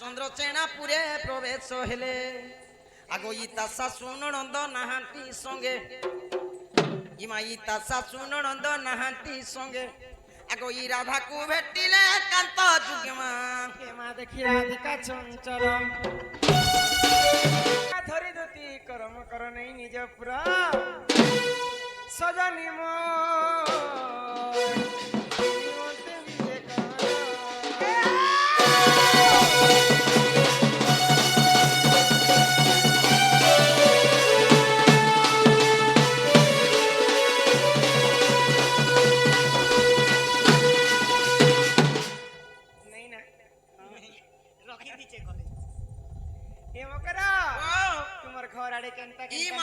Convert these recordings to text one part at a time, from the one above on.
রামচন্দ্র চেনাপুরে প্রবেশ হেলে আগো ইতা শাশু ননদ নাহান্তি সঙ্গে ইমা ইতা শাশু ননদ নাহান্তি সঙ্গে আগো ই রাধাকু ভেটিলে কান্ত যুগমা কেমা দেখি রাধিকা চঞ্চল ধরি ধুতি করম কর নেই নিজ পুরা সজনি মো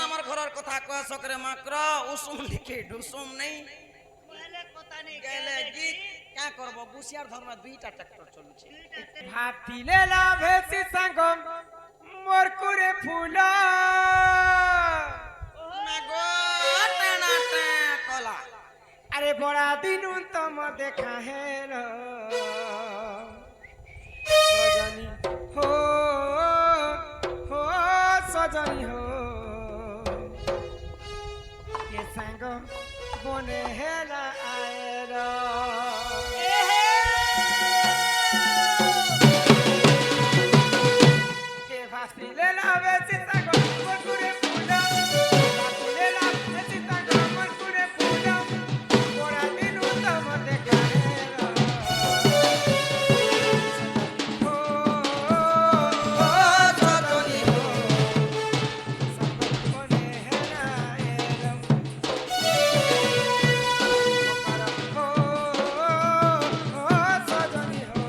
আমার ঘরের কথা কয় সকরে মাত্র উসুম লিখে ডুসুম নেই গেলে গীত কা করব বুসিয়ার ধর্ম দুইটা ট্রাক্টর চলছে ভাতিলে লাভেছি সাঙ্গ মোর কুরে ফুল মাগো টানা কলা আরে বড়া দিনু তম দেখা হেল সজনি হো হো সজনি হো কে সাঙ্গ বনে হেলা আয়ের কে ভাতিলে লাভেছি সাঙ্গ মোর কুরে ফুল ভাতিলে লাভেছি সাঙ্গ মোর কুরে ফুল বড়া দিনু তম দেখা হেল হো হো সজনি হো বনে হেলা আয়ের হো হো সজনি হো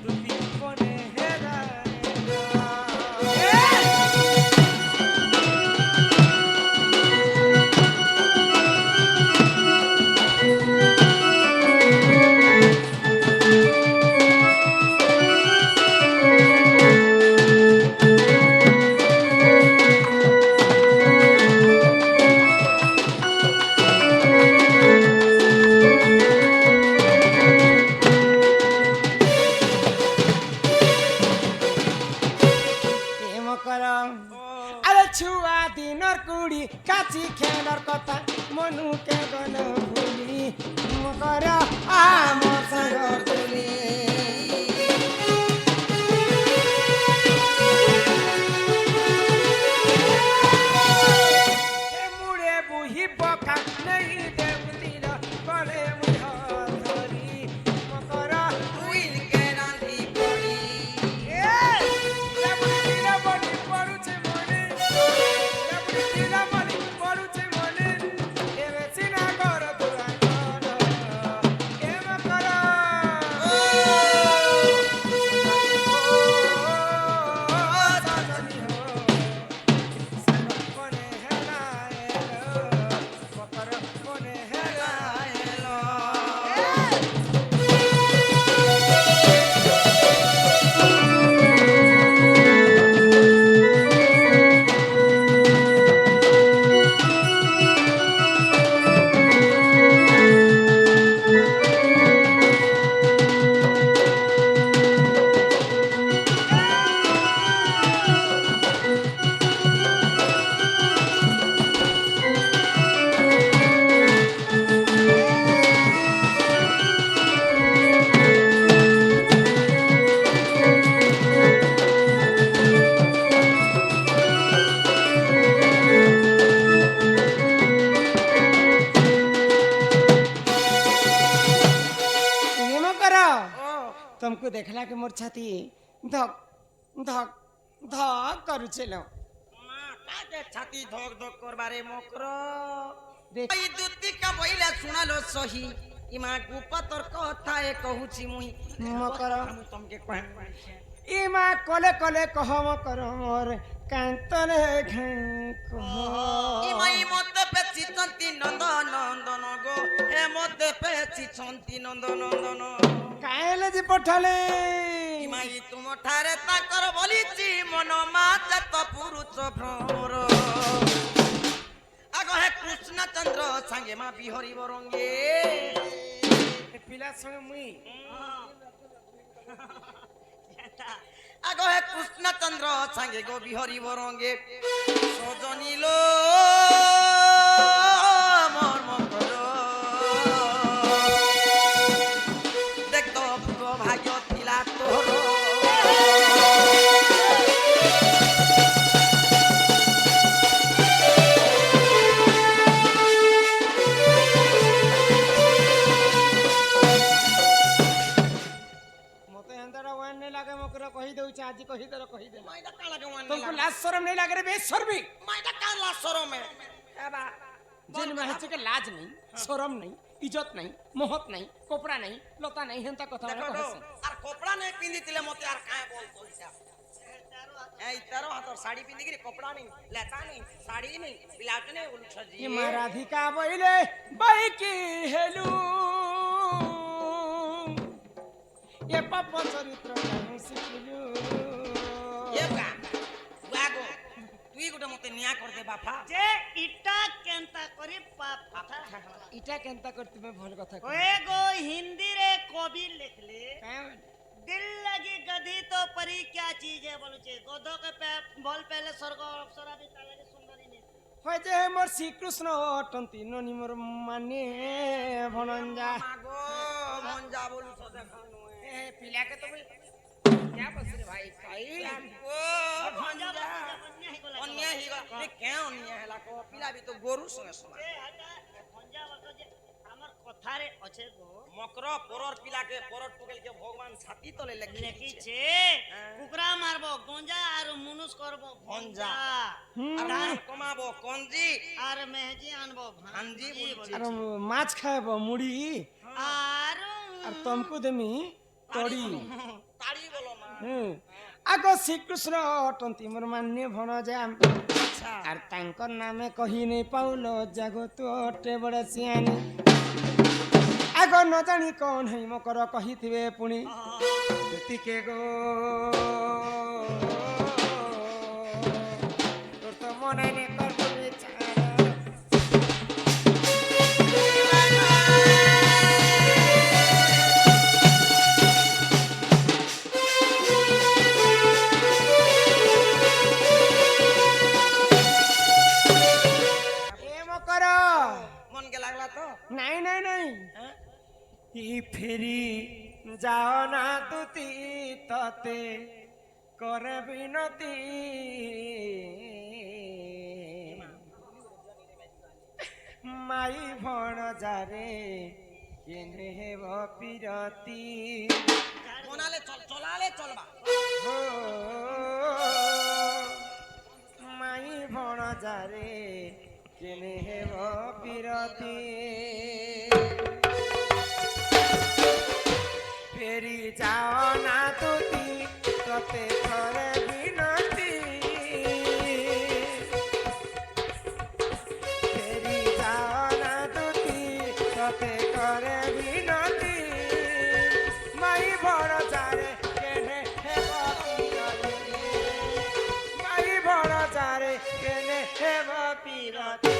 তুমি বনে হেলা প্রেম কর আরে ছুয়া দিনর কুড়ি কাছি খেলার কথা মনুকে গল ভুলি প্রেম কর আমার সাঙ্গ তুলি মুড়ে বুহি পকা নেই দেবতিল বলে মুহ ধরি প্রেম কর উইল কে রান্ধি পড়ি प्रेम कर ও तुमको देखला के मोर छाती धक धक धक करुछेल মা কাকে ছাতি ধক ধক করবারে মকর দেখ এই দুতিকা বইলা শুনালো সহি ইমা গুপতর কথা এ কহুছি মুই মকর আমি তোমাকে কহেন ইমা কলে কলে কহম কর মোর কান্তরে ঘাই কহ ইমাই মতে পেছি চন্তি নন্দন নন্দন গো হে মতে পেছি চন্তি নন্দন নন্দন কাইলে যে পঠালে ইমাই তুম ঠারে তাকর বলিছি মন মাত পুরুষ ভ্রমর আগো হে কৃষ্ণ চন্দ্র সাঙ্গে মা বিহরি বরঙ্গে পিলা সঙ্গে মুই সাঙ্গে গো বিহরি বরঙ্গে সজনিল মোর মকর দেখতো পুরো ভাগ্য ଥିଲା তোর মতে হেন্দাটা ওয়ান নাই লাগে মকরে কহি দউছে আজি কহি দে কহি দে মাইটা কালা কে ওয়ান तुमको लाज शरम नहीं लग रही बेशर्मी माइटा काला शरम है एबा जिन में है के लाज नहीं शरम नहीं इज्जत नहीं मोहत नहीं कपड़ा नहीं लता नहीं हेंता कथा देखो माने तो कहसी आर कपड़ा नहीं पिंदितिले मते आर काहे बोल कइसा ए तारो हाथ साड़ी पिंदी के कपड़ा नहीं लेता नहीं साड़ी नहीं ब्लाउज नहीं उलछ जी ये महाराधिका बोले बाई की हेलू ये पाप चरित्र नहीं सिखलू ये बा वागो तुई गुटे मते न्याय कर दे बापा जे इटा केंता करी पाप पाथा इटा केंता करती मैं भल कथा ओए गो हिंदी रे कवि लिखले कह दिल लगी गधी तो परी क्या चीज है बोलू छे गधो के पे बोल पहले स्वर्ग और अप्सरा भी ता लगे सुंदरी नहीं হয় যে মোর শ্রীকৃষ্ণ অটন্তি ননি মোর মানে ভনঞ্জা मागो भंजा बोलू तो देखानो ए पिला के तो क्या बस रे भाई भाई ओ भंजा भंजा बन्या ही गोला अन्य ही रे क्या अन्य हैला को पिला भी तो गोरु संगे समा ए हटा भंजा बतो जे हमर कथा रे अच्छे गो मकर परर पिला के परर टुकेल के भगवान छाती तले लेकी लेखी छे कुकरा मारबो गंजा और मुनुस करबो भंजा भंजा আর কমাবো কঞ্জি আর মেহজি আনবো ভাঞ্জি বলছি। আর মাছ খাইব মুড়ি আর আর তমকু দেমি তড়ি তাড়ি বলো মা আগ শ্রীকৃষ্ণ অটন্তি মোর মানে ভনজা আচ্ছা আর তাঙ্কর নামে কহি নেই পাউল জাগো তু অটে বড় সিয়ানি আগ ন জানি কোন হেই মকর কহিথিবে পুনি সেতিকে গো তোর তো মনে নে করবে ছাড়া এ মকর মন কে লাগলা তো নাই নাই নাই হ্যাঁ ই ফেরি যাও না তুতি ততে করে বিনতি মাই ভণ যারে কেনে হেব পিরতি মনালে চলালে চলবা ও মাই ভণ যারে কেনে হেব পিরতি ফেরি যাও না তুতি ততে করে বিনতি ফেরি যাও না তুতি ততে করে বিনতি মাই বড় চারে কেনে হেব পিরতি মাই বড় চারে কেনে হেব পিরতি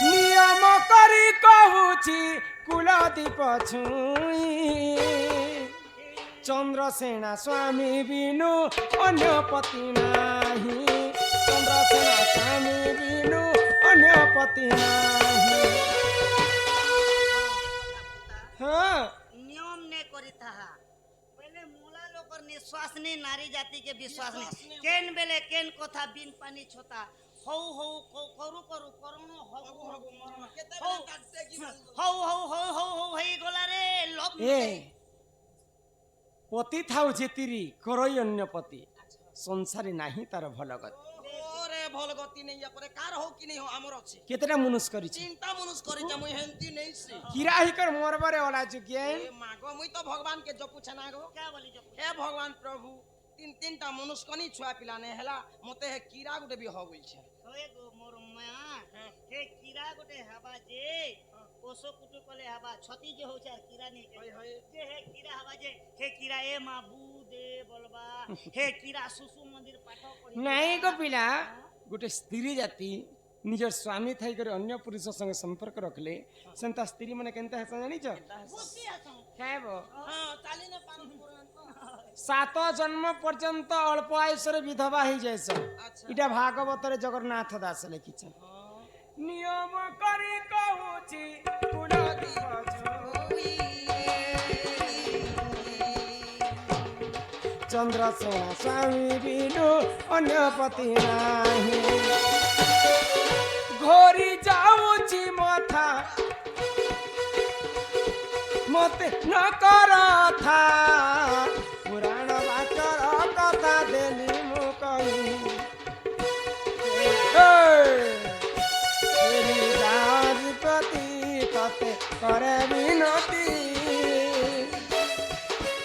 নিয়ম করি কহুছি কুলদীপ ছুঁই চন্দ্রসেনা স্বামী বিনু অন্য পতি নাহি চন্দ্রসেনা স্বামী বিনু অন্য পতি নাহি হ্যাঁ नियम ने करी ताहा पहले मूला लोकर निश्वास नहीं नारी जाति के विश्वास नहीं केन बेले केन कथा बिन पानी छोता हौ हौ करू करू करोनो हौ हौ हौ हौ हौ हौ हई गोला रे लोप এ পতি থাউ যেতিরি করই অন্য পতি সংসারে নাহি তার ভাল গতি ওরে ভল গতি নেই পরে কার হো কি নেই হো আমর আছে কেতেটা মনুষ করিছি চিন্তা মনুষ করি যে মুই হেন্তি নেইছি কিরাহিকর মরবারে ওলা চুকিয়ে এ মাগো মুই তো ভগবান के जपुछे ना गो क्या बोली जो हे भगवान प्रभु तीन मनुष्य कनी छुआ पिला ने हैला मते हे कीड़ा गुटे भी हो गई छे होए गो मोर मां हे कीड़ा गोटे কুটু কলে হবা ছতি যে হচ্ছে আর কিরা নেই যে হে কিরা হবা যে হে কিরা এ মা বু দে বলবা হে কিরা শিশু মন্দির পাঠ পড়ি ନାଇଁ ଗୋ ପିଲା ଗୋଟେ ସ୍ତ୍ରୀ ଜାତି ନିଜର ସ୍ୱାମୀ ଥାଇକରି ଅନ୍ୟ ପୁରୁଷ ସଙ୍ଗେ ସମ୍ପର୍କ ରଖିଲେ ସେନ୍ତା ସ୍ତ୍ରୀ ମାନେ କେନ୍ତା ହେସା ଜାଣିଛ ବୁଝି ଆସ ଖାଇବ ହଁ ଚାଲିନେ ପାର ପୁରାନ୍ତ 7 ଜନ୍ମ ପର୍ଯ୍ୟନ୍ତ ଅଳ୍ପ ଆୟୁଷରେ ବିଧବା ହେଇଯାଇଛ ଏଇଟା ଭାଗବତରେ ଜଗନ୍ନାଥ ଦାସ ଲେଖିଛେ ନିୟମ କରି କହୁଛି ଗୁଣ ଦିବସ ଚନ୍ଦ୍ରସେନ ସ୍ୱାମୀ ବିନୁ ଅନ୍ୟ ପତି ନାହିଁ ଘୋରି ଯାଉଛି ମଥା ମତେ ନ କରଥା ପୁରାଣ ବାଚର କଥା ଦେଲି ମୁଁ କହି ପତି ତତେ କରେ ବିନତି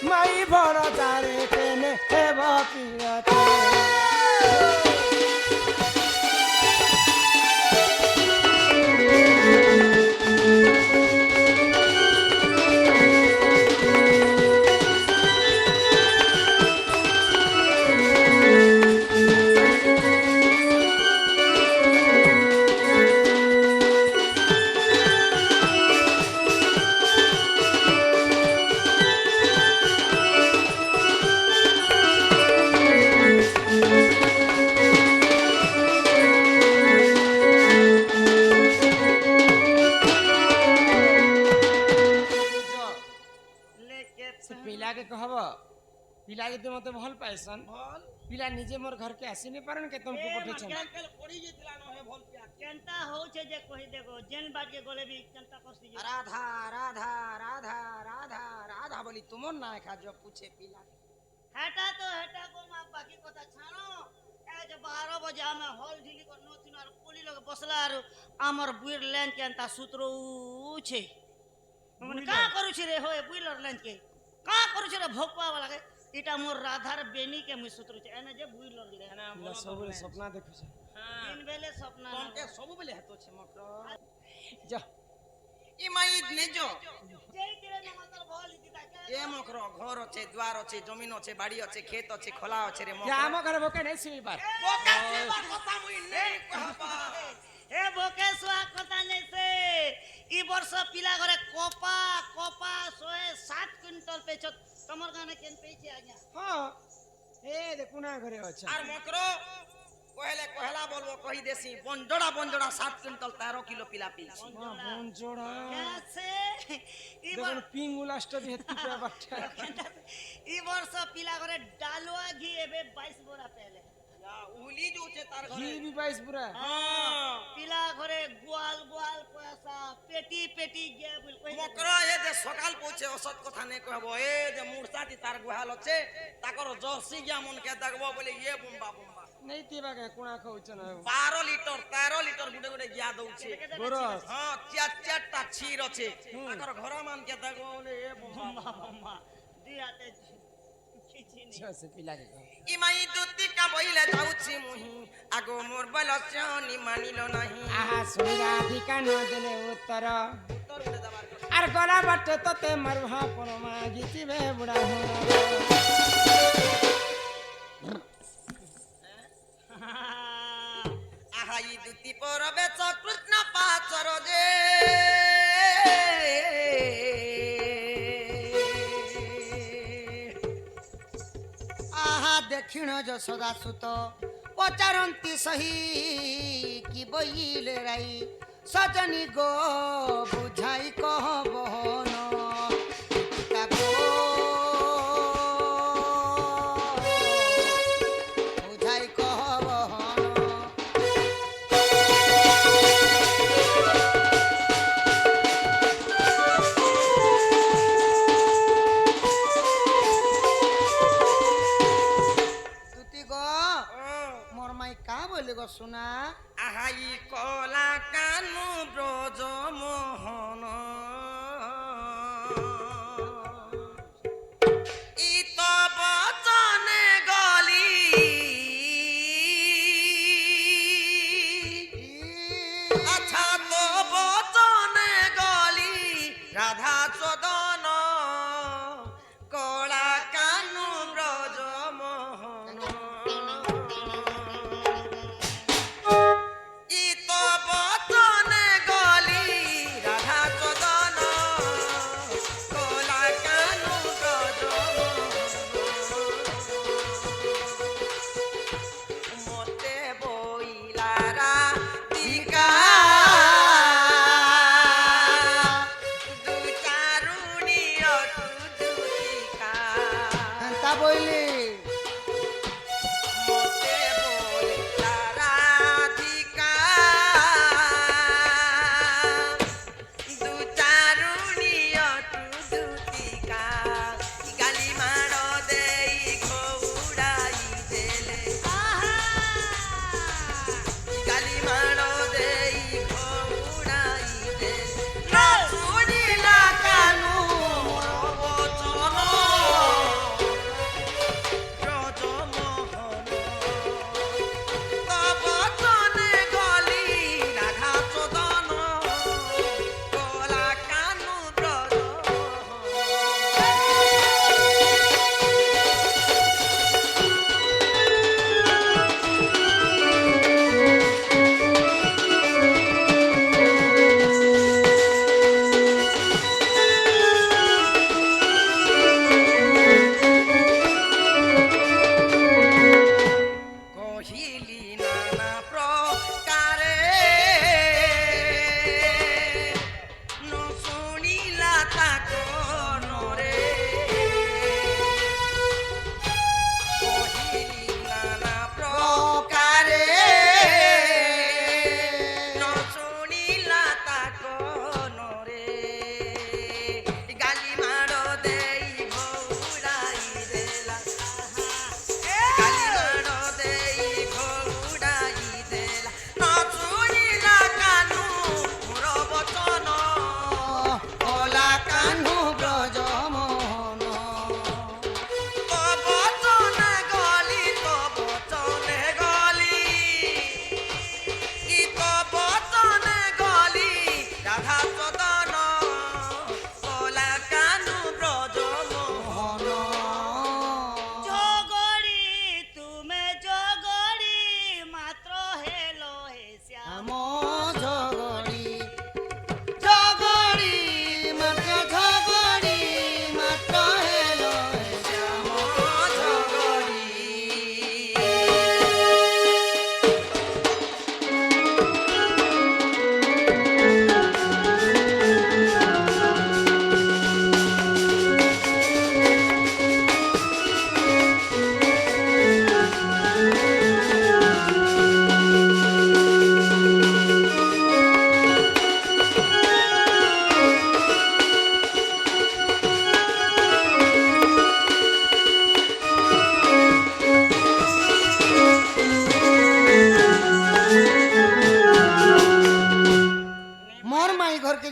ମାଇ ଭରତାରେ କେନେ ହେବ ପିଅତେ লেকে ସେ ପିଲାକେ କହବ ପିଲା ଯଦି ମତେ ଭଲ ପାଇସନ୍ ଭଲ ପିଲା ନିଜେ ମୋର ଘରକେ ଆସିନି ପାରନ୍ କେ ତମକୁ ପଠେଇଛନ୍ କେଲ ପଡି ଯାଇଥିଲା ନ ହେ ଭଲ ପିଆ କେନ୍ତା ହଉଛେ ଯେ କହି ଦେଖ ଯେନ୍ ବାଟକେ ଗଲେ ବି କେନ୍ତା করছি যে রাধা রাধা রাধা রাধা রাধা বলি তোমার না খাজ পুছে পিলা হেটা তো হেটা গো মা বাকি কথা ছাড়ো এ যে 12 বজে আমি হল ঢিলি কর নথিন আর পুলি লগে বসলা আর আমার বুইর লেন কেনতা সূত্র উছে মানে কা করুছি রে হোয় বুইলর লেন কে কা করুছি রে ভোকপা লাগে এটা মোর রাধার বেনি কে মুই সূত্র উছে এনে যে বুইলর লেন ପିଲା ସବୁବେଳେ ସ୍ୱପ୍ନ ଦେଖୁଛ দিন বেলে স্বপ্ন তোমাকে সবু বেলে হেতো ছে মক্র ଯା ই মাই নেজ যেই কিরে নমাতর ভল দিতা কে এ মক্র ঘর আছে দ্বার আছে জমিন আছে বাড়ি আছে ক্ষেত আছে খোলা আছে রে ଯା মক্র ଆମ ଘରେ ଭୋକେ ନେଇ ଶୋଇବାର বোকা সেবা কথা মুই নেই কহবা এ বকেশুয়া কথা নেই সে ই বর্ষ পিলা ঘরে কপা কপা 107 কুইন্টাল পেছ তোমার গানে কেন পেছে আজ্ঞা ହଁ ଏ ଦେଖୁନା ଘରେ ଅଛ আর মক্র কহেলে কহেলা বলবো কহি দেছি বঞ্জড়া বঞ্জড়া 7 কুইন্টাল 13 কিলো পিলা পিছি বঞ্জড়া कैसे ই দেখুন পিঙ্গুলাষ্ট দি হেতি পে বাটা ই বর্ষ পিলা ঘরে ডালুয়া ঘি এবে 22 बोरा পেলে উলি জুছে তার ঘি ঘরে বি 22 পুরা পিলা ঘরে গোয়াল গোয়াল পয়সা পেটি পেটি গে বল কই মক্র এ যে সকাল পৌঁছে অসৎ কথা নেই কহব এ যে মূর্ছাটি তার গুহাল আছে তাকর জর্সি গিয়া মনকে দেখব বলে ইয়ে বুম্বা বুম্বা নেই তিবা কে কোনা খাউছ না 12 লিটার 13 লিটার গুটে গুটে গিয়া দউছে বরস হ্যাঁ চারটা ক্ষীর আছে তাকর ঘর মানকে দেখব বলে এ বুম্বা মামা দিয়াতে খিচিনি ছসে পিলা কে ইমাই দুতি কা বইলে যাউছি মুহি আগো মোর বলছনি মানিল নাহি আহা সুরা ঠিকান দেলে উত্তর তোর উড়ে দাবার কথা আর গলা বাটে তোতে মারভা পরমা গিচিবে বুড়া হো আহাই দুতি পরবে কৃষ্ণ পাচর যে আহা দক্ষিণ যশোদা সুত পচারন্তি সহি কি বইলে রাই সজনী গো বুঝাই কহ বহন বুঝাই কহ বহন তুতি গো মোর মাই কা বলি গো শোনা আহাই কলা কানু ব্রজ মোহন ইত বচনে গলি আচ্ছা তো বচনে গলি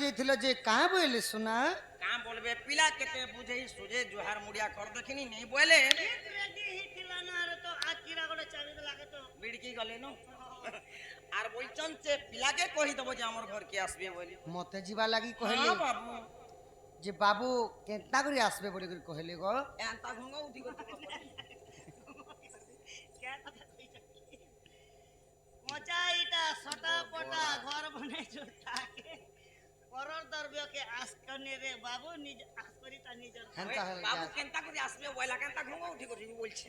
ଯାଇଥିଲ ଯେ କାଁ ବୋଇଲେ ସୁନା কাঁ বলবে পিলা কেতে বুঝেই সুজে জোহার মুড়িয়া কর দেখিনি নেই বলে রেডি হিতিলা না রে তো আকিরা গোটা চাবি তো লাগে তো বিড়কি গলে নো আর বলছন যে পিলাকে কহি দেব যে আমার ঘর কে আসবে বলে মতে ଯିବା লাগি কহিলে হ্যাঁ বাবু যে বাবু কেনতা করে আসবে বলি করে কহিলে গো এন্তা ঘুঙ্গা উঠি গো মজা এটা সটা পটা ঘর বানাইছো তাকে পরর দ্রব্যকে আস কনে রে বাবু নিজ আস করি তা নিজের বাবু কেনতা করে আসবে বইলা কেনতা ঘুঙ্গা উঠি গো বলছে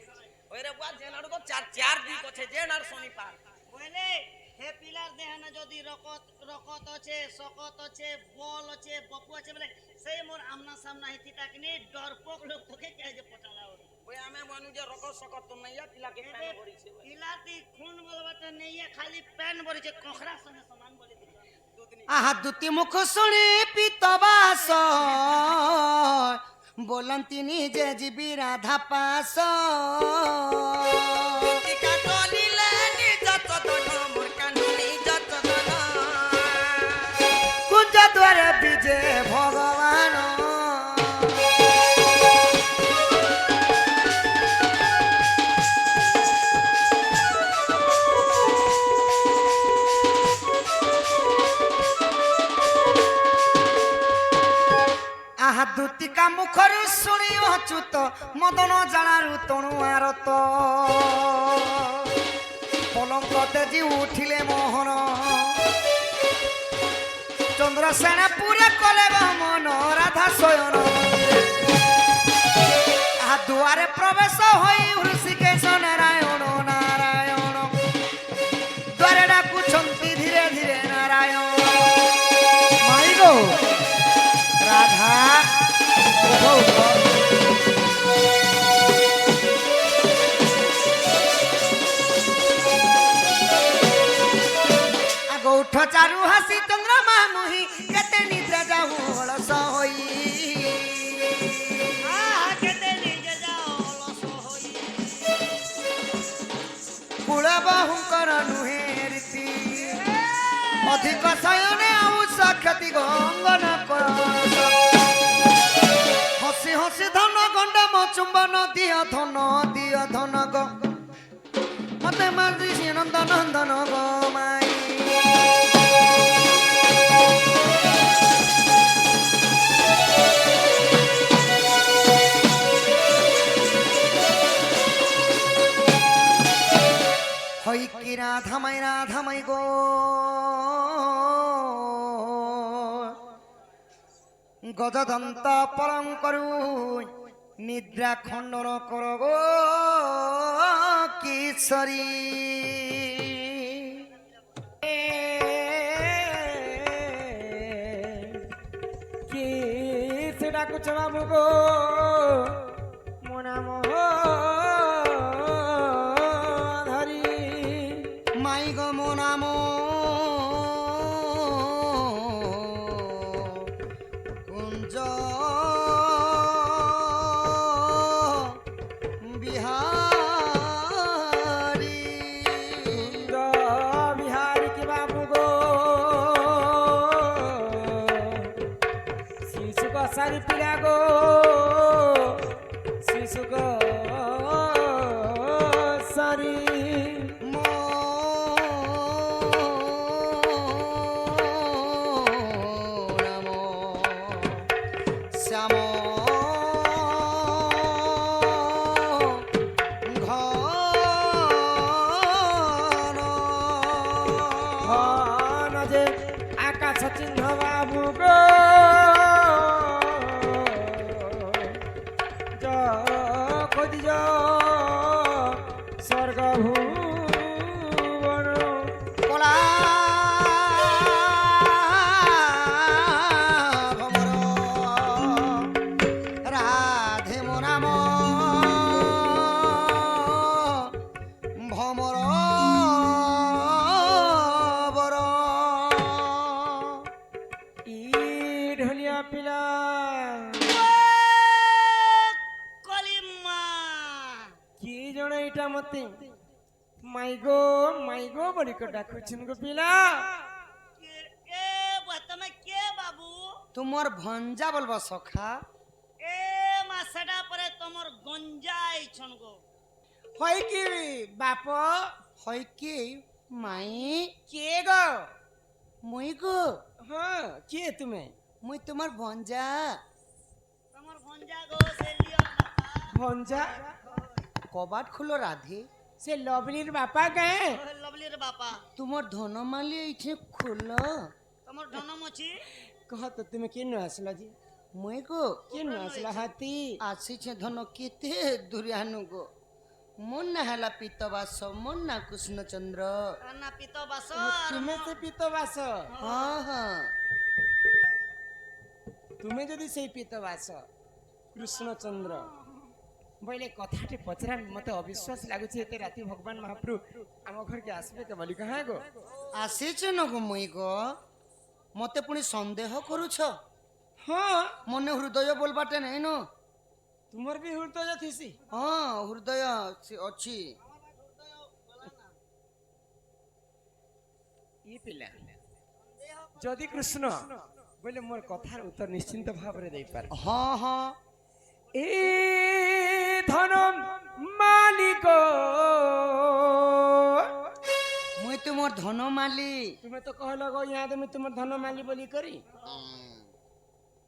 ওই রে বুয়া জেনার তো চার চার দিক আছে জেনার শনিবার বলে হে পিলার দেহানা যদি রকত রকত আছে সকত আছে বল আছে বপু আছে বলে সেই মোর আমনা সামনা হিতি তাকনি ডরপক লোক তোকে কে যে পটালা ওই আমি মানু যে রকত সকত তো নাই পিলাকে প্যান করিছে পিলাতি খুন বলবাটা নেই খালি প্যান বলিছে কোখরা সঙ্গে সমান বলি দিল আহা দুতি মুখ শুনি পিতবাস বলন্তি নিজে জীবি রাধা পাস টিকা চলিলে নিজ চতন মোর কানু নিজ চতন কুঞ্জ দ্বারে বিজে ভগবান আহা দুতিকা মুখରୁ শুনি অচ্যুত মদন জাଣାରୁ তণু আরত পলঙ্ক তেজি উঠিলে মোহন চন্দ্রসেনা পুরে কলে মন রাধা শয়ন আহা দুয়ারে প্রবেশ হই ঋষিকেশ নারায়ণ নারায়ণ দ্বারে ডাকুছন্তি ধীরে ধীরে নারায়ণ মাই গো রাধা আগ উঠ চারু হাসি চন্দ্রমা মুহি কেতে নিদ্রা যাও অলস হই কেতে নিজে যাও অলস হই কুଳ ବହୁଙ୍କର ନୁହେଁ ରୀତି ଅଧିକ ଶୟନେ ଆଉ ସକ୍ଷତି ଗଙ୍ଗନ କର ହସି ହସି ଧନ ଗଣ୍ଡ ମୋ ଚୁମ୍ବନ ଦିଅ ଧନ ଗ ମତେ ମାରି ନନ୍ଦନ ନନ୍ଦନ ଗ ମାଇ হই কি রাধামাই গো গজদন্ত পরম করু নিদ্রা খণ্ডন কর গো কিশোরী কি সেটা কুছ বাবু গো মো নাম ধরি মাই গো মো নাম কুঞ্জ বিহারী বিহারী কি বাবু গো শিশু সারি পিলা গো শিশু সারি মো নাম শ্যাম ঘন যে আকাশ চিহ্ন বাবু গো খোঁজ স্বর্গ ভুবন কলা রাধে মো নাম ভমর বর ই ঢলিয়া পিলা কলিমা কি জଣ এইটা মতে মাইগো বলি ডাকুছেন গো পিলা কে তুমি কে বাবু তোমার ভঞ্জা বলবা সখা। এ মা সেটা পরে তোমার গঞ্জাই ছন গো। হয় কি বাপ? হয় কি মাই? কে গো? মুই গো, হ্যাঁ কে তুমি? মুই তোমার ভঞ্জা। তোমার ভঞ্জা গো সে লিওর বাপা। ভঞ্জা? কবাট খুলো রাধে। সে লবলির বাপা গে? ওই লবলির বাপা। তোমার ধনমালি এইছে খুলো। তোমার ধনমছি কহ তো তুমি কেন আসলা যে? মুই গো কেন আসলা হাতি? আসিছে ধন কেতে দুরিয়ানু গো। মোর না হেলা পিতবাস, মোর না কৃষ্ণচন্দ্র। আর না পিত বাস তুমি সে পিতবাস? হ্যাঁ হ্যাঁ। তুমি যদি সেই পিতবাস কৃষ্ণচন্দ্র বইলে কথাটি পচরা মতে অবিশ্বাস লাগুছে এতে রাতি ভগবান মহাপ্রভু আম ঘরকে আসবে কে বলি হ্যাঁ গো? আসিছে ন গো মুই গো। মতে পুনি সন্দেহ করুছ? হ্যাঁ মনে হৃদয় বলবাটে নাই ন? তোমার বি হৃদয় থিসি। হ্যাঁ হৃদয় অছি। ই পিলা যদি কৃষ্ণ বলে মোর কথার উত্তর নিশ্চিন্ত ভাবে দেই পারে। হ্যাঁ হ্যাঁ। এ ধন মালিক মুই তোমার ধনমালি। তুমি তো কহল গো ইয়া তুমি তোমার ধন মালি বলি করি।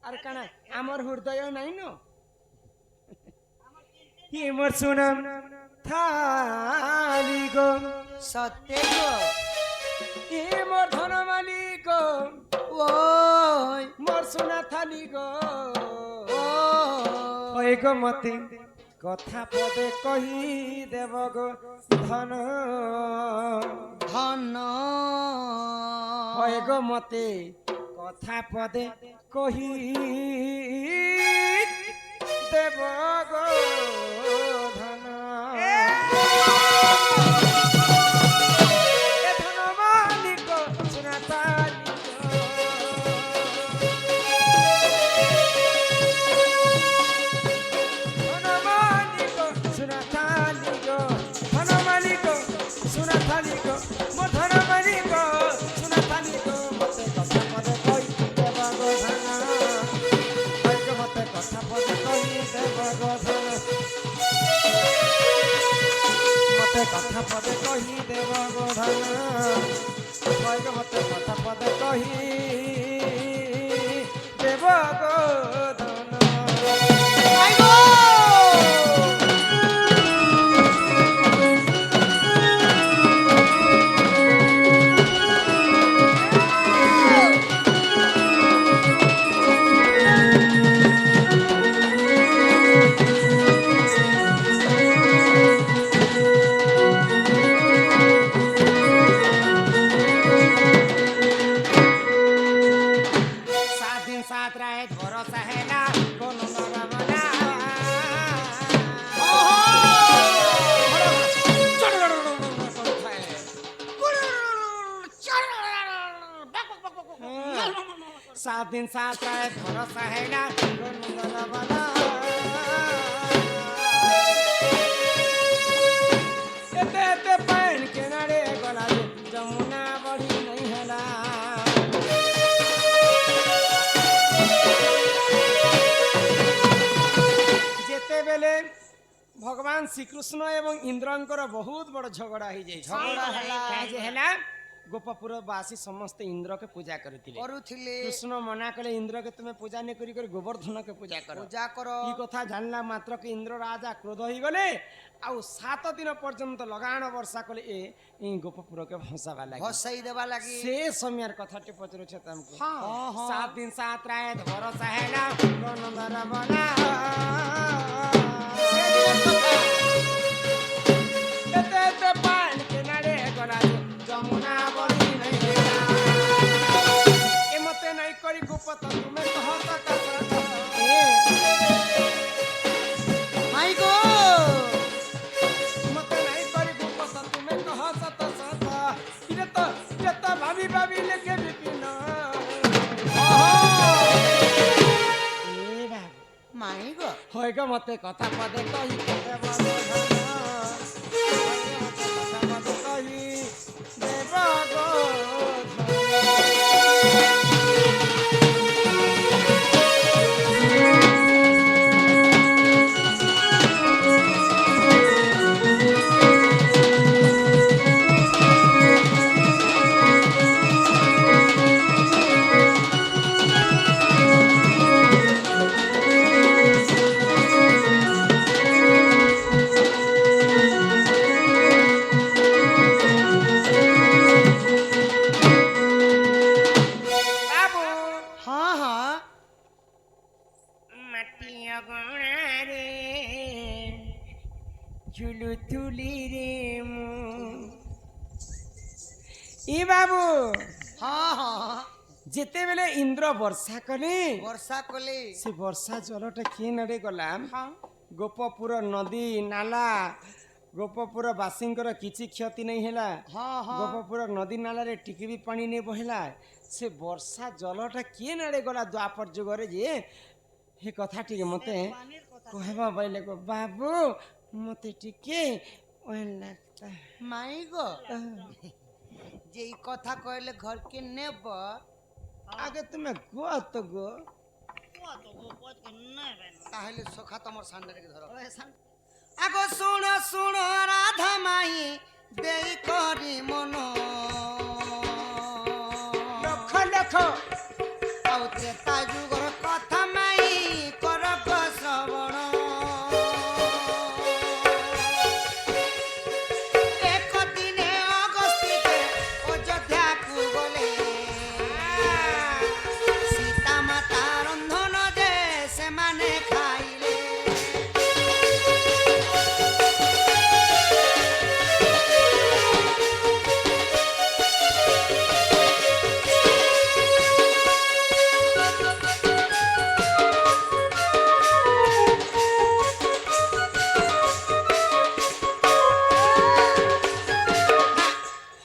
আর কানা আমার হৃদয় নাই ন? ই মোর সুনাম থালি গো, সত্যি গো। ই মোর ধন মালিক, ওই মোর সোনা থালি গো। ওই ওই গো মতে কথা পদে কহি দেব গো ধন। ধন হয় গো মতে কথা পদে কহি দেব গো ধন। এ ধন মালিক সোনা থালি গো। ধন মালিক সোনা থালি গো, ধন মালিক সোনা থালি গো, মো ধন মালিক সোনা থালি গো। মতে কথা পদে কই দেব গো ধন। হয় গো মতে কথা পদে কই দেব গো ধন। মতে কথা পদে কই দেব গো ধন। হয় গো মতে কথা পদে কই দেব গো ধন। सात दिन सात रात भरोसा है ना कोनो नरमना। सात दिन सात रात भरोसा है ना कोनो नरमना। एते एते पैन के नारे गला जमुना बड़ी नहीं हैला। যেতেবেলে ভগবান শ্রীকৃষ্ণ এবং ইন্দ্রঙ্কর বহুত বড় ঝগড়া হয়ে যাই। ঝগড়া হেলা। কাজে হেলা গোপপুর বাসী সমস্ত ইন্দ্রকে পূজা করুଥିଲେ। করুଥିଲେ। কৃষ্ণ মনা কলে ইন্দ্রকে তুমি পূজা নে করি করে গোবর্ধনকে পূজা কর। পূজা কর। এই কথা জানলা মাত্র কি ইন্দ্র রাজা ক্রোধ হয়ে গলে আউ 7 দিন পর্যন্ত লগাণ বর্ষা কলে এই গোপপুরকে ভসাবা লাগে। ভসাই দেবা লাগি। সে সময়ের কথাটি পচরুছে তমকু। হ্যাঁ, হ্যাঁ। 7 দিন 7 রাত ভরসা হেলা নন্দন বনা। এতে এতে পান কিনারে গলা যমুনা বড়ি নাই হেলা। এমতে নাই করি গোপত তুমি কহত কত। মাই গো মতে নাই করি গোপত তুমি কহত সত। এটা তো ভাবি ভাবি লেখে বিপিন। মাই গো হয় গো মতে কথা পদে কহি দেব গো ধন। কথা পদে কহি দেব গো ধন। ই বাবু ହଁ ହଁ যেতেবেলে ইন্দ্র বর্ষা কলে ବର୍ଷା କଲେ সে বর্ষা জলটা কিଏ ନଡେ ଗଲା ହଁ ଗୋପପୁର ନଦୀ ନାଲା ଗୋପପୁର ବାସୀଙ୍କର କିଛି କ୍ଷତି ନାହିଁ ହେଲା ହଁ ହଁ ଗୋପପୁର ନଦୀ ନାଲାରେ ଟିକେ ବି ପାଣି ନେଇ ବହିଲା ସେ ବର୍ଷା ଜଲଟା କିଏ ନଡେ ଗଲା ଦ୍ୱାପର ଯୁଗରେ ଯେ ଏ କଥା ଟିକେ ମତେ ପାନିର କଥା କହିବା ବୋଇଲେ ଗୋ ବାବୁ ମତେ ଟିକେ ଲାଗତା ମାଇ ଗୋ ଯେ ଏଇ କଥା କହିଲେ ଘରକେ ନେବ ଆଗେ ତୁମେ କୁହ ତ ଗো କୁହ ତ ଗୋ ପଚ କେ ନାଇଁ ବେନ ତାହେଲେ ସଖା ତମର ସାଣ୍ଡରେ ଧର ଓଏ ସାନ ଆଗ ଶୁଣ ଶୁଣ ରାଧା ମାଇ ଦେଇ କରି ମନ ଲକ୍ଷ ଲକ୍ଷ ଆଉ ତ୍ରେତା ଯୁଗର କଥା ମାଇ କର ଗୋ ଶ୍ରବଣ ଏକ ଦିନେ ଅଗସ୍ତିକେ ଅଯୋଧ୍ୟାକୁ ଗଲେ ସୀତା ମାତା ରନ୍ଧନ ଯେ ସେମାନେ ଖାଇଲେ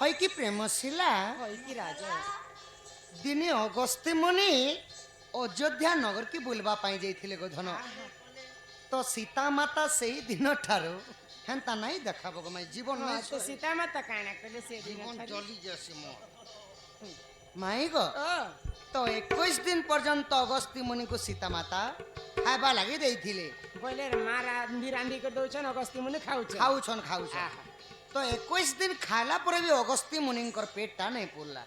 হয়কি প্রেম শিলা হইকি রাজা দিনে অগস্ত্যি মুনি অযোধ্যা নগর কি বুলবা পাই যাইଥିଲେ গোধন তো সীতা মাতা সেই দিন ঠারু হেন্তা নাই দেখাব গো মাই জীবন নাই তো সীতা মাতা কাଣା কলে সে দিন জীবন ছাড়ি? চলি যাসি মো মাই গো ও তো 21 দিন পর্যন্ত অগস্ত্যি মুনি কো সীতা মাতা খাইবা লাগি দেইଥିଲେ বলে মা রান্ধি রান্ধি করে দউছন অগস্তি মুনি খাউছ খাউছন খাউছন তো 21 দিন খাইলা পরে বি অগস্ত্যি মুনিଙ୍କର পেটটা নাই পড়লা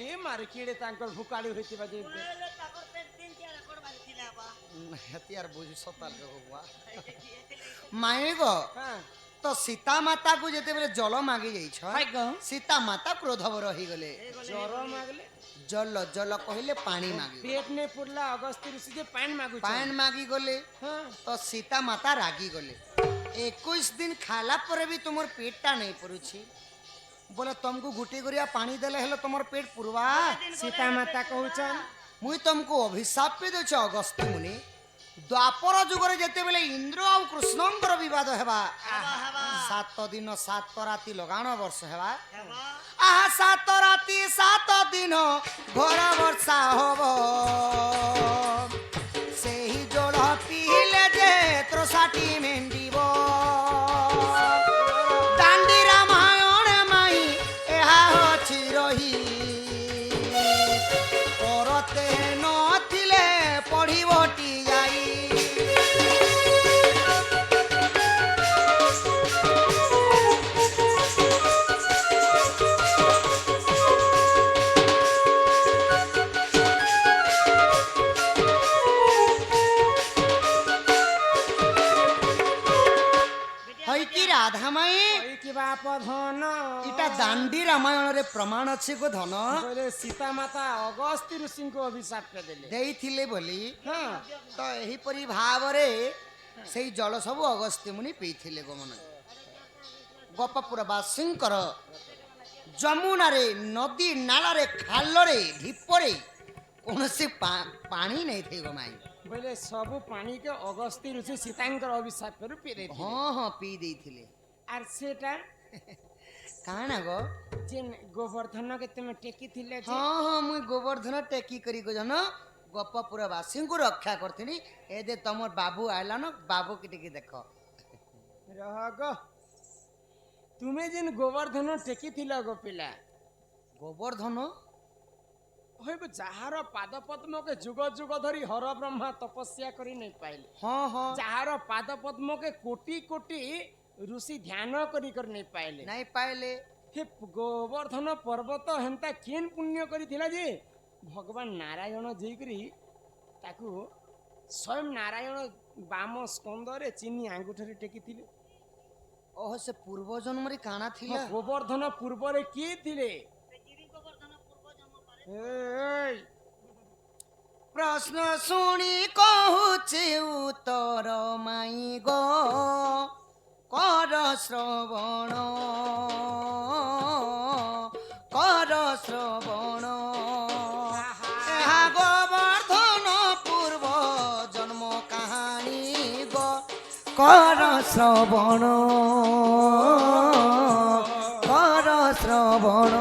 ই মার কিড়ে তাঙ্কর ভুকাড়ি হইতিবা যে ବୋଇଲେ ତାଙ୍କର ପେଟ ତିନ ଚାର ରେକର୍ଡ ବାଜିଥିଲା ବା হেতিয়ার বুঝি সতাল রে বাবা মাই গো হ্যাঁ তো সীতা মাতা কু যেতেবেলে জল মাগি যাইছ হাই গো সীতা মাতা ক্রোধবর হইগলে জ্বর মাগলে জল জল কহিলে পানি মাগি পেট নে পুরলা অগস্তি ঋষি যে পান মাগুছ পান মাগি গলে হ্যাঁ তো সীতা মাতা রাগি গলে 21 দিন খালা পরে भी तुमर पेटटा नहीं पड़ुछि बोले तुमको गुटी गुरिया पानी देले हेलो तुमर पेट पुरवा সীতা মাতা কহুছন मुई तुमको अभिशाप पे देछ अगस्त्य मुनि द्वापर जुगरे जेते बेले इंद्र और कृष्णंकर विवाद हेबा ହେବା ହେବା 7 दिन 7 राति लगाण वर्ष हेबा ହେବା आहा 7 राति 7 दिन घोर वर्षा होब सेही जल पीले जे त्रोसाटी मेंडिब दांडी रामायण माई एहा होछि रही परते नथिले पढ़िबटी जाई হইকি রাধা মাই কই কি বাপ ধন ইটা দান্ডি রামায়ণ রে প্রমাণ আছে গো ধন বলে সীতা মাতা অগস্তি ঋষিଙ୍କୁ অভিଶାପ দেলে ଦେଇଥିଲେ ବୋଲି হ্যাঁ ତ ଏହିପରି ଭାବରେ ସେଇ ଜଳ ସବୁ ଅଗସ୍ତ୍ୟ ମୁନି ପିଇଥିଲେ ଗୋମନ ଗୋପପୁର ବାସୀଙ୍କର ଯମୁନାରେ ନଦୀ ନାଳରେ ଖାଲରେ ଢିପରେ କୌଣସି ପାଣି ନେଇ ଥିବ ମାଇ বলে সবু পানিকে অগস্তি ঋষি সীতাঙ্কর অভিশাপ করে পিয়ে দিলে ହଁ ହଁ ପିଇ ଦେଇଥିଲେ আর সেটা କାଣା ଗୋ যে গোবর্ধনকে তুমি টেকিଥିଲେ যে ହଁ ହଁ ମୁଇଁ ଗୋବର୍ଦ୍ଧନ ଟେକି କରି ଜନ ଗୋପପୁର ବାସୀଙ୍କୁ ରକ୍ଷା କରିଥିଲି ଏ ଦେ ତମର ବାବୁ ଆଇଲାନ ବାବୁକି ଟିକେ ଦେଖ রহ গো তুমি যেন গোবর্ধন টেকিছিল গো পিলা ଗୋବର୍ଦ୍ଧନ হইব যাহার পাদ পদ্মকে যুগ যুগ ধরি হর ব্রহ্মা তপস্যা করি নাই পাইলে ହଁ ହଁ যাহার পাদ পদ্মকে কোটি কোটি ঋষি ধ্যান করি করে নাই পাইলে ନାଇଁ ପାଇଲେ হে গোবর্ধন পর্বত হেন্তা কেন পুণ্য করিଥିଲା যে ভগবান নারায়ণ যেইকরি তাকু স্বয়ং নারায়ণ বাম স্কন্দরে চিনি আঙ্গুঠরে টেকিଥିଲେ ଓହୋ ସେ ପୂର୍ବ ଜନ୍ମରେ କାଣା ଥିଲା গোবর্ধন পূর্বরে কি ଥିଲେ ସେ ଗିରି ଗୋବର୍ଦ୍ଧନ ପୂର୍ବ ଜନ୍ମ ପାରେ এই ପ୍ରଶ୍ନ ଶୁଣି କହୁଛି ଉତ୍ତର ମାଇ ଗೋ କର ଶ୍ରବଣ କର কর শ্রবণ, কর শ্রবণ।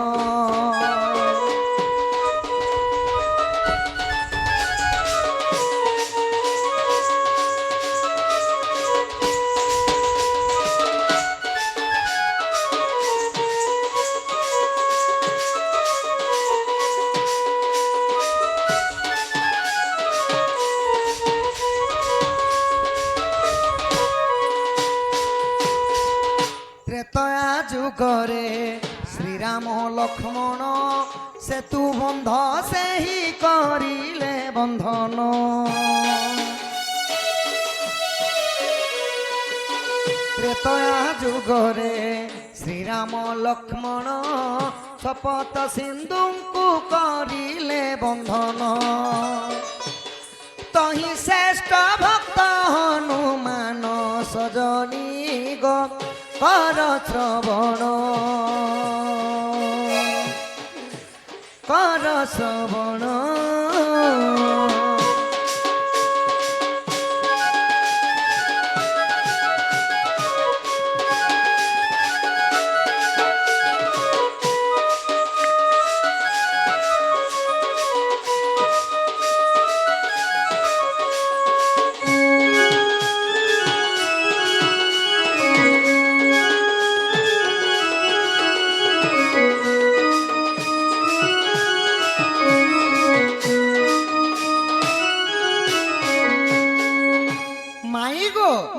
ত্রেতয়া যুগরে শ্রীরাম লক্ষ্মণ সেতু বন্ধ ସେହି କରିଲେ ବନ୍ଧନ। ତ୍ରେତୟା ଯୁଗରେ ଶ୍ରୀରାମ ଲକ୍ଷ୍ମଣ ଶପଥ ସିନ୍ଧୁଙ୍କୁ କରିଲେ ବନ୍ଧନ। ତହିଁ ଶ୍ରେଷ୍ଠ ଭକ୍ତ ହନୁମାନ ସଜନୀ ଗ କର ଶ୍ରବଣ, କର ଶ୍ରବଣ।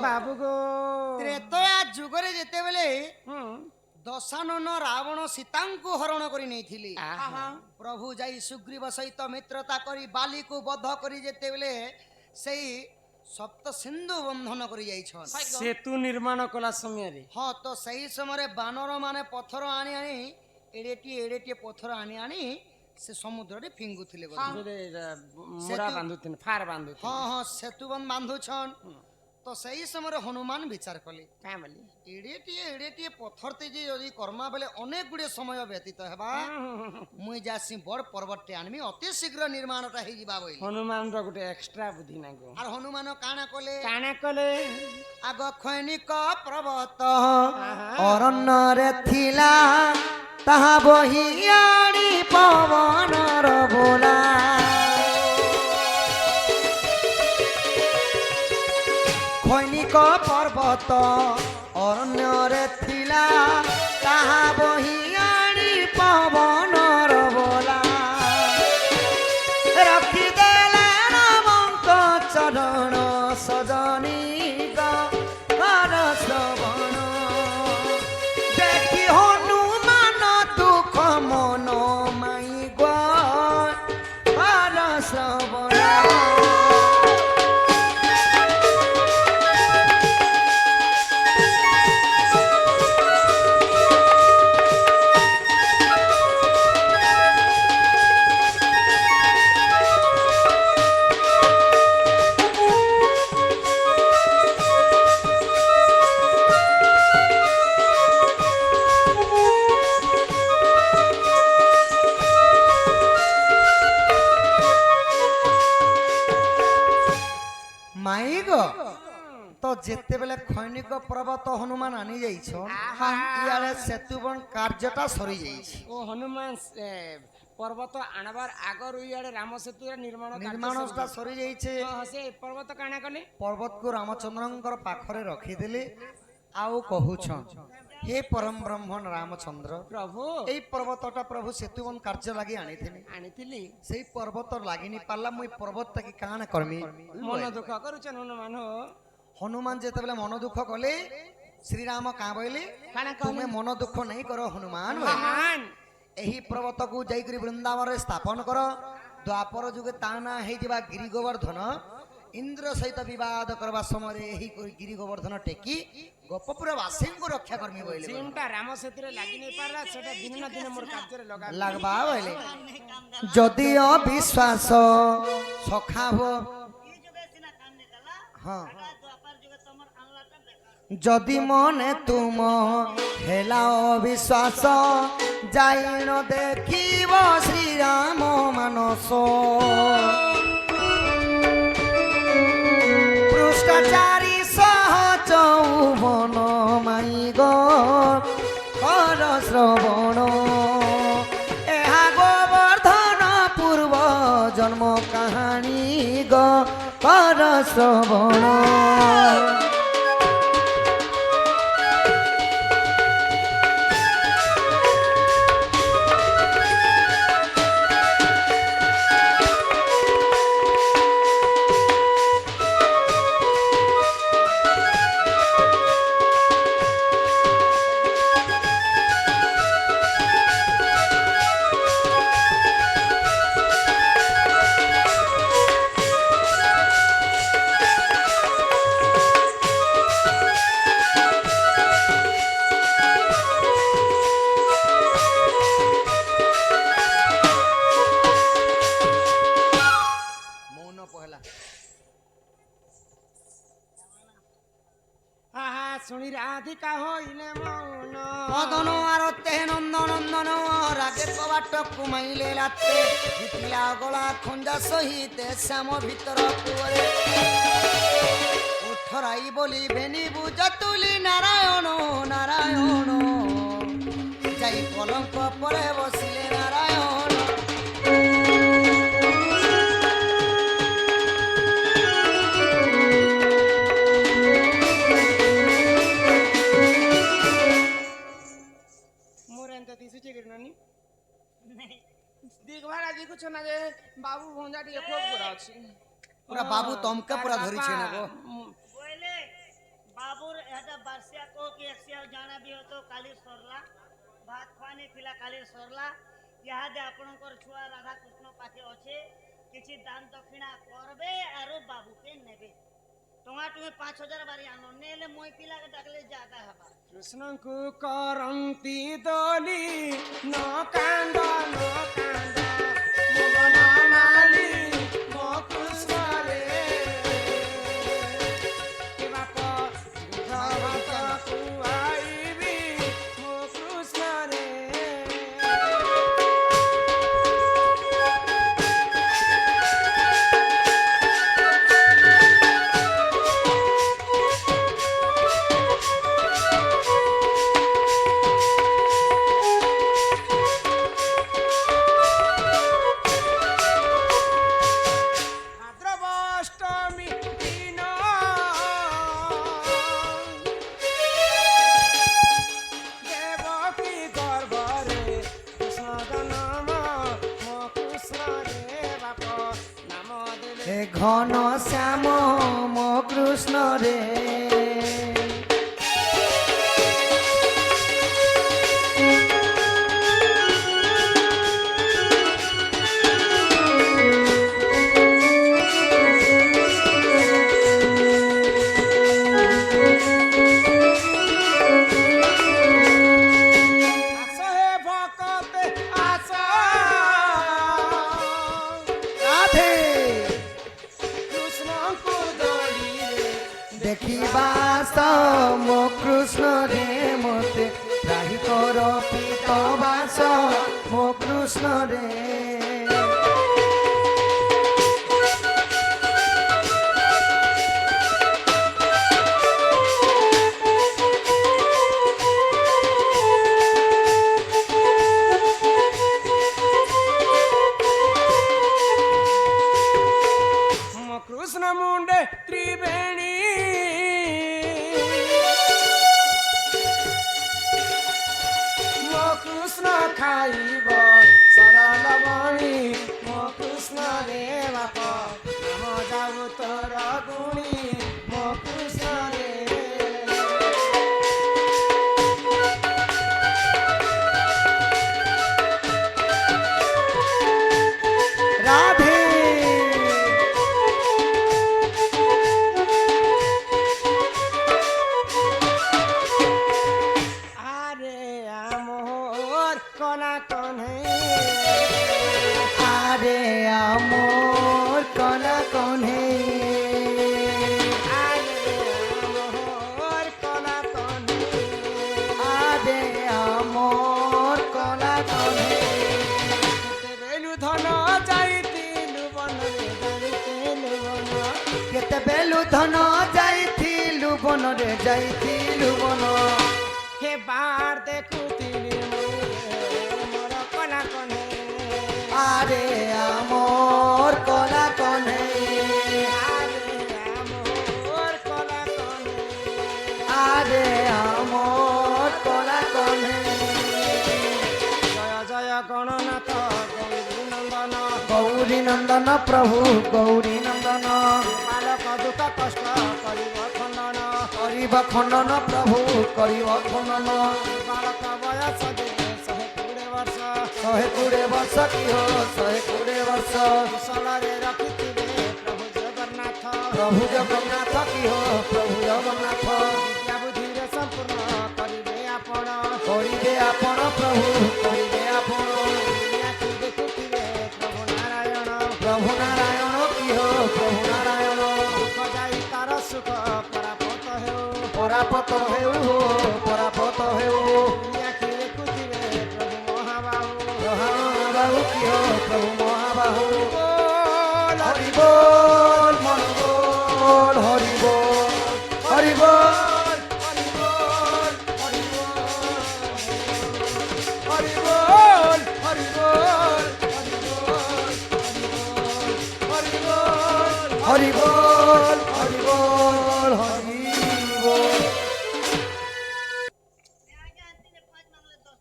ବାବୁ ଗୋ ତ୍ରେତୟା ଯୁଗରେ ଯେତେବେଳେ ହୁଁ ଦଶାନନ ରାବଣ ସୀତାଙ୍କୁ ହରଣ କରି ନେଇଥିଲେ, ଆହା। ପ୍ରଭୁ ଯାଇ ସୁଗ୍ରୀବ ସହିତ ମିତ୍ରତା କରି ବାଲିକୁ ବଧ କରି ଯେତେବେଳେ ସେଇ ସପ୍ତ ସିନ୍ଧୁ ବନ୍ଧନ କରି ଯାଇଛନ୍। ସେତୁ ନିର୍ମାଣ କଲା ସମୟରେ ହଁ, ତ ସେହି ସମୟରେ ବାନର ମାନେ ପଥର ଆଣି ଆଣି ଏଡ଼େଟିଏ ପଥର ଆଣି ଆଣି ସେ ସମୁଦ୍ରରେ ଫିଙ୍ଗୁଥିଲେ ବୋଧେ। ମୁରା ବାନ୍ଧୁଥିଲେ, ଫାର ବାନ୍ଧୁଥିଲେ। ହଁ ହଁ, ସେତୁ ବାନ୍ଧୁଛନ୍। ତ ସେହି ସମୟରେ ହନୁମାନ ବିଚାର କଲେ, କାଁ ବୋଲି ଏଡ଼େଟିଏ ପଥର ତେଜି ଯଦି କର୍ମା ବେଲେ ଅନେକ ଗୁଡ଼ିଏ ସମୟ ବ୍ୟତୀତ ହେବା। ମୁଇଁ ଯାସି ବଡ଼ ପର୍ବତଟେ ଆଣିବି, ଅତି ଶୀଘ୍ର ନିର୍ମାଣଟା ହେଇଯିବା ବୋଇଲେ। ହନୁମାନର ଗୋଟେ ଏକ୍ସଟ୍ରା ବୁଦ୍ଧି ନା ଗো। আর হনুমান কাଣା কলে, କାଣା କଲେ আগ খৈনিক পর্বত ଅରଣ୍ୟରେ ଥିଲା ତାହା ବହି ଆଣି ପବନର ବୋଲା। ଖୈନିକ ପର୍ବତ ଅରଣ୍ୟରେ ଥିଲା ତାହା ବହି ଆଣି ପବନର ବୋଲା। ରଖିଦେଲେ ରାମଙ୍କ ଚରଣ ସଜନୀ କର ଶ୍ରବଣ। ଦେଖି ହନୁମାନ ଦୁଃଖ ମନ ମାଇ କର ଶ୍ରବଣ। তো যেতেবেলে খৈনিক পর্বত হনুমান আনি যাইছ, ইয়ারে সেতুবন কার্যটা সরি যাইছে। ও হনুমান পর্বত আনবার আগর ইয়াড়ে রাম সেতুর ନିର୍ମାଣଟା ସରି ଯାଇଛି। ସେ ପର୍ବତ କାଣା କଲେ ପର୍ବତକୁ ରାମଚନ୍ଦ୍ରଙ୍କର ପାଖରେ ରଖିଦେଲେ ଆଉ କହୁଛନ୍, ହେ ପରମ ବ୍ରହ୍ମଣ ରାମଚନ୍ଦ୍ର, ପ୍ରଭୁ ଏଇ ପର୍ବତଟା ପ୍ରଭୁ ସେତୁବନ କାର୍ଯ୍ୟ ଲାଗି ଆଣିଥିଲି। ଆଣିଥିଲି, ସେଇ ପର୍ବତ ଲାଗିନି ପାରିଲା, ମୁଇଁ ପର୍ବତଟାକି କାଣା କରମି। ମନ ଦୁଃଖ କରୁଛନ୍ ହନୁମାନ। ହନୁମାନ ଯେତେବେଳେ ମନ ଦୁଃଖ କଲେ, ଶ୍ରୀରାମ କାଁ ବୋଇଲେ, କାଣା ତୁମେ ମନ ଦୁଃଖ ନେଇ କର ହନୁମାନ। ହନୁମାନ ଏହି ପର୍ବତକୁ ଯାଇକରି ବୃନ୍ଦାବନରେ ସ୍ଥାପନ କର। ଦ୍ୱାପର ଯୁগে ତା ନାଁ ହେଇଯିବା ଗିରି ଗୋବର୍ଦ୍ଧନ। ଇନ୍ଦ୍ର ସହିତ ବିବାଦ କରିବା ସମୟରେ ଏହି ଗିରି ଗୋବର୍ଦ୍ଧନ ଟେକି ଗୋପପୁର ବାସୀଙ୍କୁ ରକ୍ଷା କରମି ବୋଇଲେ। ଯେଉଁଟା ରାମ ସେତୁରେ ଲାଗି ନେଇ ପାରିଲା ସେଟା ଦିନ ନା ଦିନ ମୋର କାର୍ଯ୍ୟରେ ଲାଗବା ବୋଇଲେ। ଯଦି ଅବିଶ୍ୱାସ ସଖା ହୁଅ, এই যুগে সিনা কাম নে কালা, ହଁ, দ্বাপর যুগে তোমার আনলাটা বেকার। যদি মনে তুম হেলা অবিশ্বাস, যাইন দেখিব শ্রীরাম ମାନସ। পৃষ্ঠাচারী সহচর শ্রবণ এহা গোবর্ধন পূর্ব জন্ম কাহানী কর শ্রবণ আহা শুনি রাধিকা হইলে মৌন মদন আর তে নন্দন নন্দন রাগের কবাট কুমাইলে রাতে ভিতিলা গলা খঞ্জা সহিতে শ্যাম ভিতর কুয়ারে উঠরাই বলি ভেনি বুঝা তুলি নারায়ণ নারায়ণ যাই কলঙ্ক পরে বসিলে নারায়ণ দিগভাড়া দেখুছ না যে বাবু ভঞ্জা টিকে খুব গোড়া আছে পুরা বাবু তমকে পুরা ধরিছে না গো বইলে বাবুর এটা বার্ষিয়া কো কি একশিয়া জানা বি হতো কালি সরলা ভাত খানি ଥିଲା কালি সরলা ইহাদে আপনার ছুয়া রাধা কৃষ্ণ পাখে আছে কিছু দান দক্ষিণা করবে আর বাবুকে নেবে তোমার তুমি 5000 বারি আনো নেলে মই পিলাকে ডাকলে জাগা হবা কৃষ্ণଙ୍କୁ କରନ୍ତି ଦୋଲି ନ କାନ୍ଦ ନ କାନ୍ଦ ମୋ ବନମାଳି ମୋ କୃଷ୍ଣରେ ଏ ବାପ ବୁଝ ଭାତକୁ ଆଇବି ମୋ କୃଷ୍ଣରେ ভাদ্রবষ্টমী দিন দেবকী গর্ভরে কৃষ্ণ জন্ম মো কৃষ্ণরে বাপ নাম দেলে হে ঘন শ্যাম মো কৃষ্ণ রে আস হে ভকতে আস রাধে কৃষ্ণଙ୍କୁ দোলিরে ଦେଖିବା ମୋ କୃଷ୍ଣ ରେ ମତେ ତ୍ରାହି କର ପିତ ବାସ ମୋ କୃଷ୍ଣ ରେ ମୋ କୃଷ୍ଣ ମୁଣ୍ଡେ ତ୍ରିବେଣୀ ମୋ କୃଷ୍ଣ ଖାଇବ ସରଳ ବଣି ମୋ କୃଷ୍ଣ ରେ ବାପ ନାମ ଯାଉ ତୋର ଗୁଣି ମୋ କୃଷ୍ଣ ରେ রাধে আরে আমোর কনা কনে আরে আমোর কনা কনে আরে আমোর কনা কনে আরে আমোর কনা কনে বেলু ধন যাইতিলু বনরে যাইতিলু বন কেতেবেলু ধন যাইଥିଲୁ বନରେ ଯାଇଥିଲୁ বন হে বার দেখুতিলি गौरी नंदन प्रभु गौरी नंदन बालक दुख कष्ट करिब खंडन खंडन प्रभु करिब खंडन बालक बयस दे 120 वर्ष 120 वर्ष की हो 120 वर्ष कुशलरे रखिथिबे प्रभु जगन्नाथ की हो प्रभु जगन्नाथ विद्या बुद्धिरे संपूर्ण करिबे आपण प्रभु करिबे आपण आखि देखुथिबे प्रभु नारायण की हो प्रभु नारायण दुख जाई तार सुख परापत हेउ परापत हेउ आखि देखुथिबे प्रभु महाबाहु महाबाहु की हो प्रभु महाबाहु बोल हरि बोल मन बोल हरि बोल हरि बोल हरि बोल हरि बोल हरि बोल हरि बोल हरि बोल हरि बोल हरि बोल मैं आगे आंटी ने 5 मांगले 10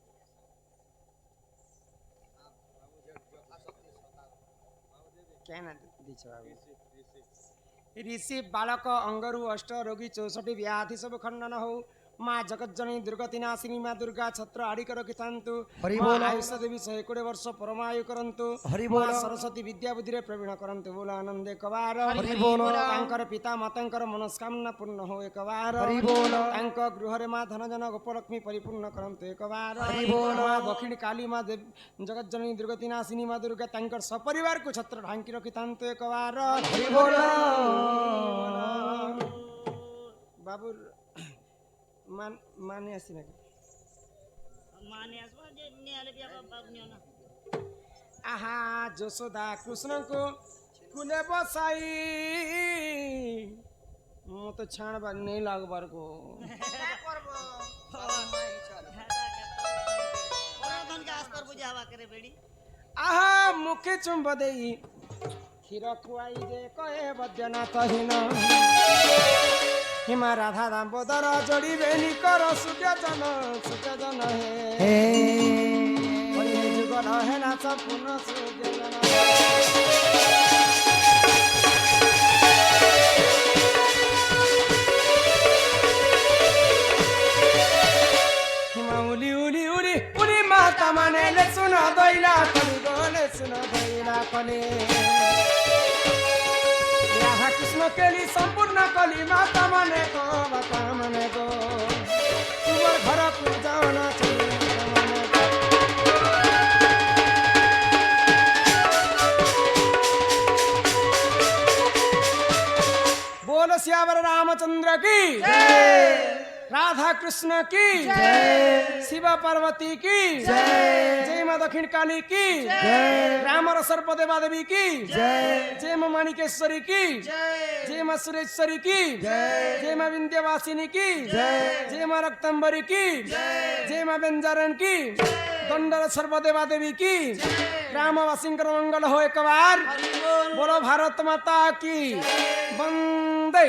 कहना दीछ बाबू ऋषि बालक अंगरु अष्ट रोगी 64 व्याधि सब खंडन हो माँ जगत जननी दुर्गति नाशिनी माँ दुर्गा छत्र आड़िक रखिथान्तु हरि माँ बोल। आयुष देवी 120 वर्ष परमायु करंतु हरि माँ बोल। सरस्वती विद्या बुद्धि प्रवीण करंतु बोल आनंदे कबार हरि बोल। तांकर पिता मातांकर मनस्कामना पूर्ण हो एक बार हरि बोल। तांक गृहरे माँ धन जन गोपलक्ष्मी परिपूर्ण करंतु एक बार हरि बोल। माँ दक्षिण काली माँ जगत जननी दुर्गति नाशिनी माँ दुर्गा तांकर सपरिवार को छत्र ढांकी रखिथान्तु एक बार हरि बोल बाबू माने आसी ना माने आसबा जे नियाले बिया बाबनियो ना आहा যশোদা কৃষ্ণଙ୍କୁ কুলে বসাই ମୁଁ ତ ଛାଣବା ନେଇ লাগবার গো धन के आस पर बुझावा करे बेड़ी आहा मुखे ଚୁମ୍ବ ଦେଇ କ୍ଷୀର ଖୁଆଇ ଯେ କହେ ବୈଦ୍ୟନାଥ ହୀନ ହିମା ରାଧା ଦାମ୍ବୋଦର ଯୋଡ଼ିବେ ନିକର ସୂର୍ଯ୍ୟଜନ ହେ ଯୁଗଲ ହେ ନାଥ ପୁନଃ ସୂର୍ଯ୍ୟଜନ उली उली उली उली माता माने ले सुना दोइला कली गोले सुना दोइला कली राधा कृष्ण केली संपूर्ण कली माता माने गो बाता माने गो तुमर घर को जाना चली माने गो बोल श्यावर रामचंद्र की राधा कृष्ण की शिव पार्वती की जय माँ दक्षिण काली की राम और सर्प देवा देवी की जय माँ माणिकेश्वरी की जय माँ सुरेश्वरी की जय माँ विंध्यवासिनी की जय माँ रक्तंबरी की जय माँ व्यंजरण की दंडर सर्प देवा देवी की रामवासिंकर मंगल हो एक बार बोलो भारत माता की वंदे